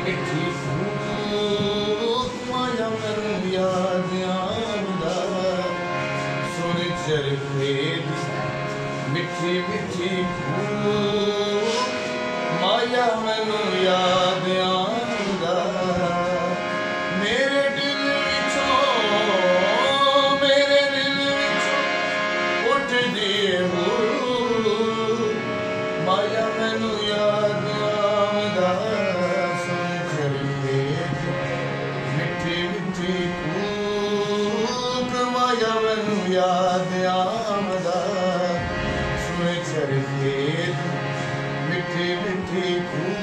मिठी फूक माया मैनू याद आंदा सुन चरखे दी मिठी मिठी फूक माया मैनू याद आंदा मेरे दिल विचों उठदी माया मैनू याद आंदा सुन चरखे मिठी मिठी फूक माया मैनू याद आंदा सुन चरखे मिठी मिठी फूक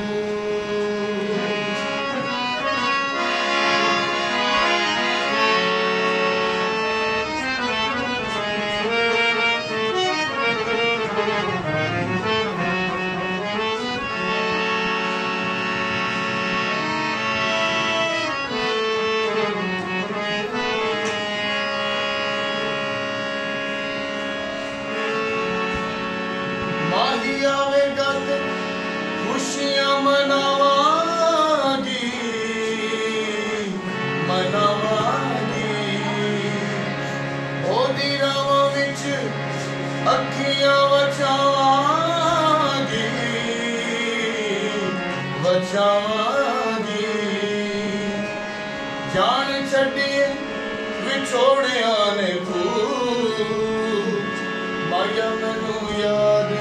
माही आवेगा ते खुशियां मनावांगी ओदी रावां विच अखियां वचावांगी जान छड्डिए विछोड़िया ने भूत माया मैनू याद